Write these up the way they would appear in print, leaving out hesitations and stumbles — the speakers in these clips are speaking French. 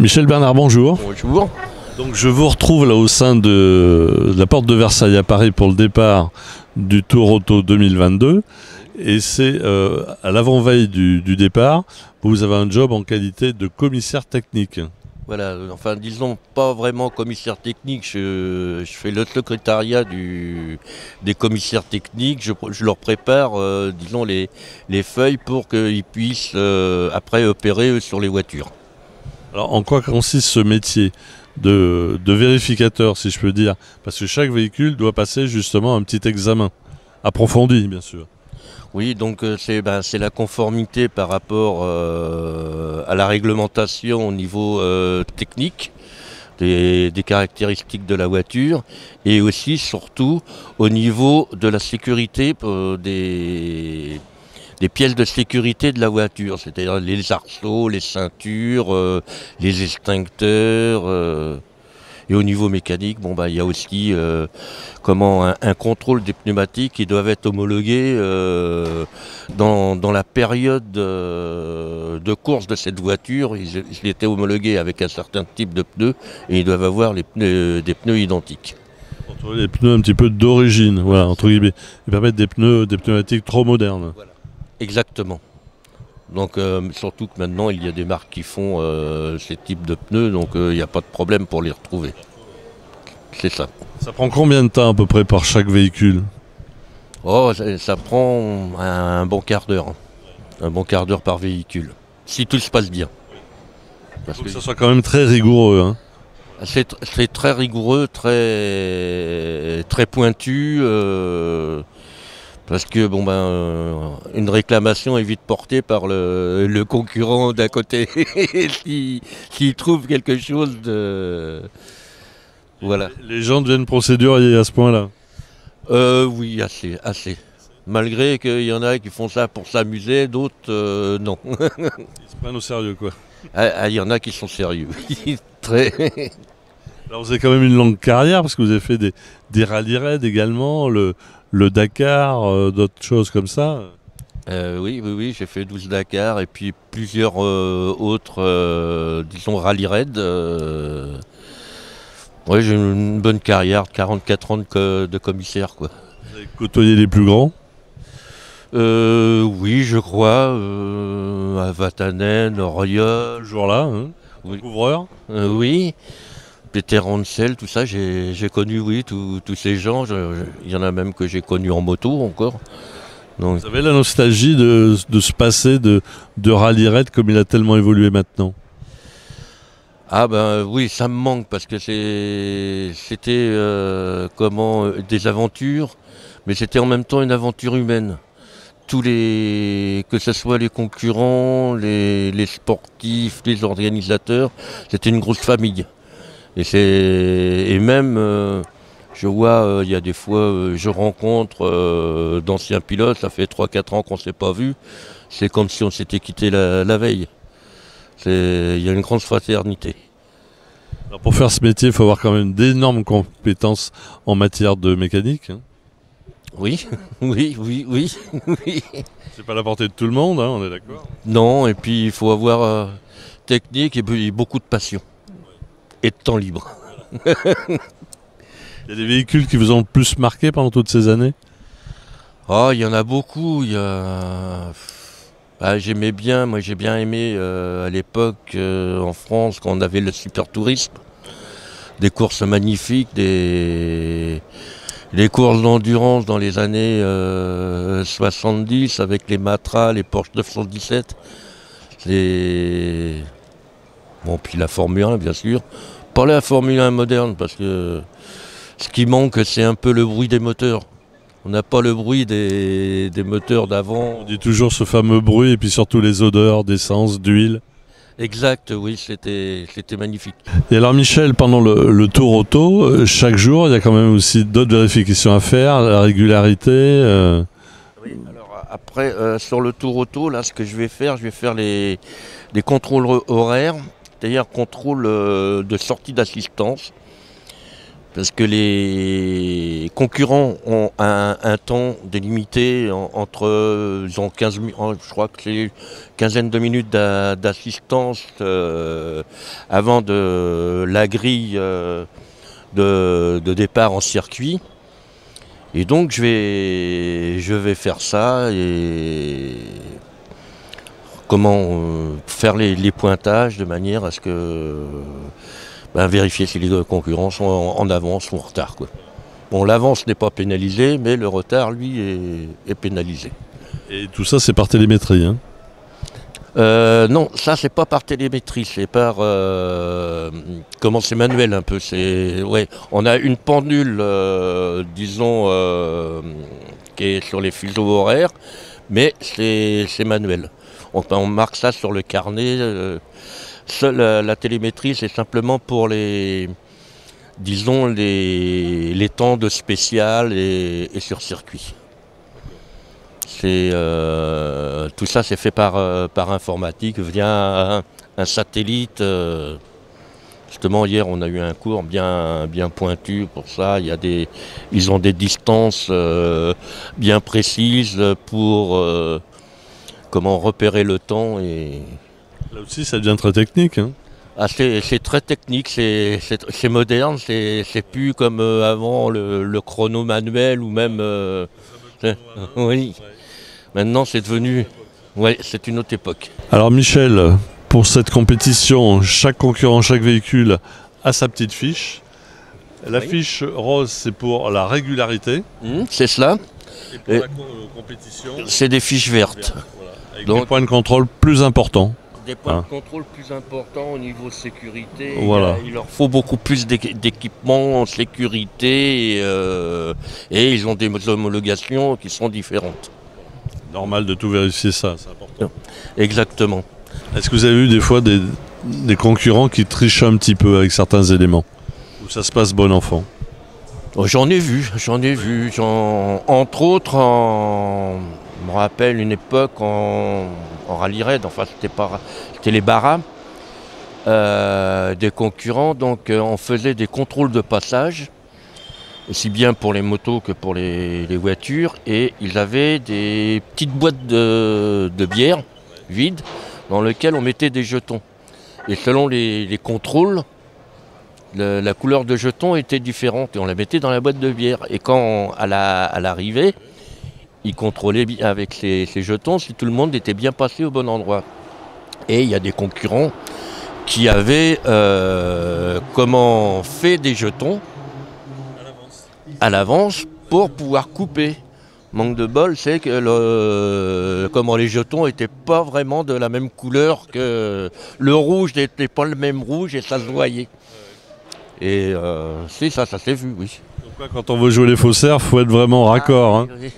Michel Bernard, bonjour. Bonjour. Donc je vous retrouve là au sein de la porte de Versailles à Paris pour le départ du Tour Auto 2022. Et c'est à l'avant-veille du départ, vous avez un job en qualité de commissaire technique. Voilà, enfin disons pas vraiment commissaire technique, je fais le secrétariat des commissaires techniques, je leur prépare disons les feuilles pour qu'ils puissent après opérer sur les voitures. Alors en quoi consiste ce métier de vérificateur, si je peux dire? Parce que chaque véhicule doit passer justement un petit examen, approfondi bien sûr. Oui, donc c'est la conformité par rapport à la réglementation au niveau technique, des caractéristiques de la voiture, et aussi surtout au niveau de la sécurité des pièces de sécurité de la voiture, c'est-à-dire les arceaux, les ceintures, les extincteurs. Et au niveau mécanique, il y a aussi un contrôle des pneumatiques qui doivent être homologués dans la période de course de cette voiture. Ils étaient homologués avec un certain type de pneus et ils doivent avoir des pneus identiques. Les pneus un petit peu d'origine, voilà, entre guillemets. Ils permettent des pneumatiques trop modernes. Voilà. Exactement. Donc surtout que maintenant il y a des marques qui font ces types de pneus, donc il n'y a pas de problème pour les retrouver. C'est ça. Ça prend combien de temps à peu près par chaque véhicule? Oh, ça prend un bon quart d'heure. Un bon quart d'heure par véhicule. Si tout se passe bien. Il faut que ça soit quand même très rigoureux. Hein. C'est très rigoureux, très pointu. Parce que une réclamation est vite portée par le concurrent d'à côté. S'il trouve quelque chose de... Voilà. Les gens deviennent procéduriers à ce point-là? Oui, assez. Malgré qu'il y en a qui font ça pour s'amuser, d'autres non. Ils se prennent au sérieux, quoi. Il y en a qui sont sérieux. Très. Alors vous avez quand même une longue carrière, parce que vous avez fait des rallye-raids également, le Dakar, d'autres choses comme ça. Oui, j'ai fait 12 Dakar et puis plusieurs autres, disons, rallye-raids. Ouais, j'ai une bonne carrière, 44 ans de commissaire, quoi. Vous avez côtoyé les plus grands? Oui, je crois, à Vatanen, Oriol. Toujours là, hein, oui. Couvreur. Oui, Peter Hansel, tout ça, j'ai connu, oui, tous ces gens. Il y en a même que j'ai connu en moto encore. Donc, vous avez la nostalgie de ce passé de rallye-raid comme il a tellement évolué maintenant? Ah oui, ça me manque parce que c'était des aventures, mais c'était en même temps une aventure humaine. Que ce soit les concurrents, les sportifs, les organisateurs, c'était une grosse famille. Et même, je vois, il y a des fois, je rencontre d'anciens pilotes, ça fait 3-4 ans qu'on ne s'est pas vu, c'est comme si on s'était quitté la veille. Il y a une grande fraternité. Alors pour faire ce métier, il faut avoir quand même d'énormes compétences en matière de mécanique. Hein. Oui. C'est pas la portée de tout le monde, hein, on est d'accord? Non, et puis il faut avoir technique et beaucoup de passion. Et de temps libre. Il y a des véhicules qui vous ont le plus marqué pendant toutes ces années? Ah, il y en a beaucoup. J'aimais bien, moi j'ai bien aimé à l'époque en France quand on avait le super tourisme, des courses magnifiques, des courses d'endurance dans les années 70 avec les Matra, les Porsche 917, puis la Formule 1 bien sûr, pas la Formule 1 moderne parce que ce qui manque c'est un peu le bruit des moteurs. On n'a pas le bruit des moteurs d'avant. On dit toujours ce fameux bruit et puis surtout les odeurs d'essence, d'huile. Exact, oui, c'était magnifique. Et alors Michel, pendant le Tour Auto, chaque jour, il y a quand même aussi d'autres vérifications à faire, la régularité. Oui, alors après, sur le Tour Auto, là, ce que je vais faire des contrôles horaires, c'est-à-dire contrôle de sortie d'assistance. Parce que les concurrents ont un temps délimité entre ils ont 15 minutes, je crois que c'est une quinzaine de minutes d'assistance avant la grille de départ en circuit. Et donc je vais faire ça et comment faire les pointages de manière à ce que vérifier si les concurrents sont en avance ou en retard, quoi. Bon, l'avance n'est pas pénalisée, mais le retard, lui, est pénalisé. Et tout ça, c'est par télémétrie, hein? Non, ça, c'est pas par télémétrie, c'est par... comment c'est manuel un peu. Ouais, on a une pendule, disons, qui est sur les fuseaux horaires, mais c'est manuel. On marque ça sur le carnet. Seule la télémétrie, c'est simplement pour les temps de spécial et sur circuit. Tout ça, c'est fait par informatique via un satellite. Justement, hier, on a eu un cours bien pointu pour ça. Ils ont des distances bien précises pour comment repérer le temps. Là aussi, ça devient très technique, hein? Ah, c'est très technique, c'est moderne, c'est plus comme avant le chrono manuel ou même... oui, maintenant c'est devenu... Ouais, c'est une autre époque. Alors Michel, pour cette compétition, chaque concurrent, chaque véhicule a sa petite fiche. La fiche rose, c'est pour la régularité. C'est cela. Et pour la compétition, c'est des fiches vertes. Voilà, avec des points de contrôle plus importants. Des points de contrôle plus importants au niveau sécurité. Voilà. Il leur faut beaucoup plus d'équipements en sécurité et ils ont des homologations qui sont différentes. Normal de tout vérifier ça, c'est important. Exactement. Est-ce que vous avez eu des fois des concurrents qui trichent un petit peu avec certains éléments? Ou ça se passe bon enfant? J'en ai vu. Entre autres, je me rappelle une époque en rallye raid, enfin c'était les Barras, des concurrents, donc on faisait des contrôles de passage, aussi bien pour les motos que pour les voitures, et ils avaient des petites boîtes de bière vides dans lesquelles on mettait des jetons. Et selon les contrôles, la couleur de jetons était différente et on la mettait dans la boîte de bière. Et quand à l'arrivée, ils contrôlaient avec ces jetons si tout le monde était bien passé au bon endroit. Et il y a des concurrents qui avaient fait des jetons à l'avance pour pouvoir couper. Manque de bol, c'est que comment les jetons n'étaient pas vraiment de la même couleur, que le rouge n'était pas le même rouge et ça se voyait. Et si ça s'est vu, oui. Donc là, quand on veut jouer les faussaires, il faut être vraiment raccord. Hein. Oui.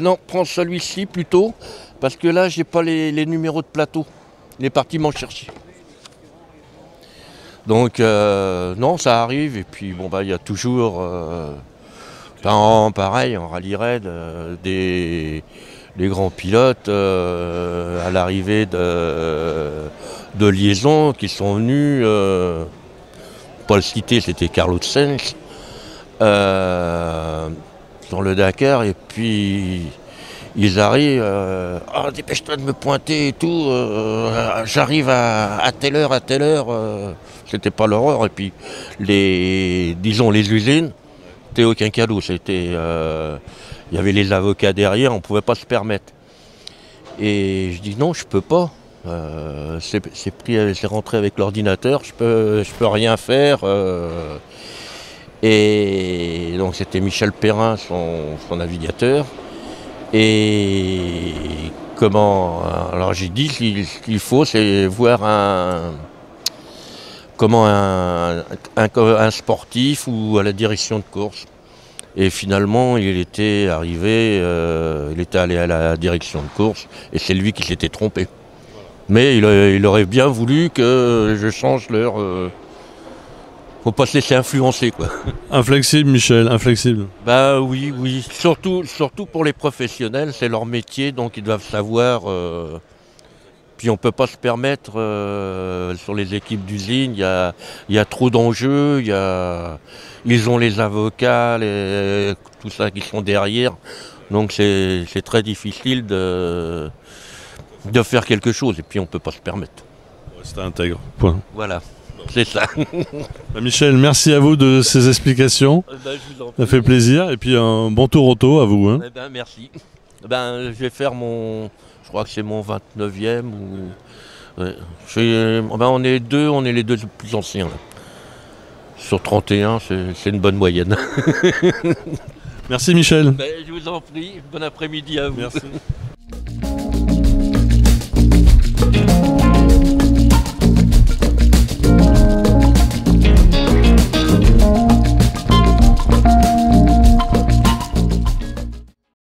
Non, prends celui-ci plutôt, parce que là, j'ai pas les numéros de plateau. Il est parti m'en chercher. Donc, non, ça arrive. Et puis, bon, il y a toujours, pareil, en rallye raid, des grands pilotes à l'arrivée de liaison qui sont venus, pas le citer, c'était Carlos Sainz, dans le Dakar, et puis ils arrivent, dépêche-toi de me pointer et tout, j'arrive à telle heure, c'était pas l'horreur, et puis les usines, c'était aucun cadeau, c'était, il y avait les avocats derrière, on ne pouvait pas se permettre. Et je dis non, je peux pas. C'est rentré avec l'ordinateur, je peux rien faire. Et donc c'était Michel Perrin, son navigateur. Et alors j'ai dit ce qu'il faut, c'est voir un sportif ou à la direction de course. Et finalement, il était arrivé, il était allé à la direction de course, et c'est lui qui s'était trompé. Mais il aurait bien voulu que je change leur... Faut pas se laisser influencer, quoi. Inflexible, Michel, inflexible. Bah oui. Surtout pour les professionnels, c'est leur métier, donc ils doivent savoir Puis on ne peut pas se permettre, sur les équipes d'usine, il y a trop d'enjeux, ils ont les avocats, tout ça qui sont derrière. Donc c'est très difficile de faire quelque chose. Et puis on ne peut pas se permettre. Restez intègre. Point. Voilà, c'est ça. Michel, merci à vous de ces explications. Je vous en prie. Ça fait plaisir. Et puis un bon tour auto à vous. Hein. Merci. Je vais faire je crois que c'est mon 29e. Ouais. On est les deux plus anciens. Là. Sur 31, c'est une bonne moyenne. Merci Michel. Je vous en prie, bon après-midi à vous. Merci.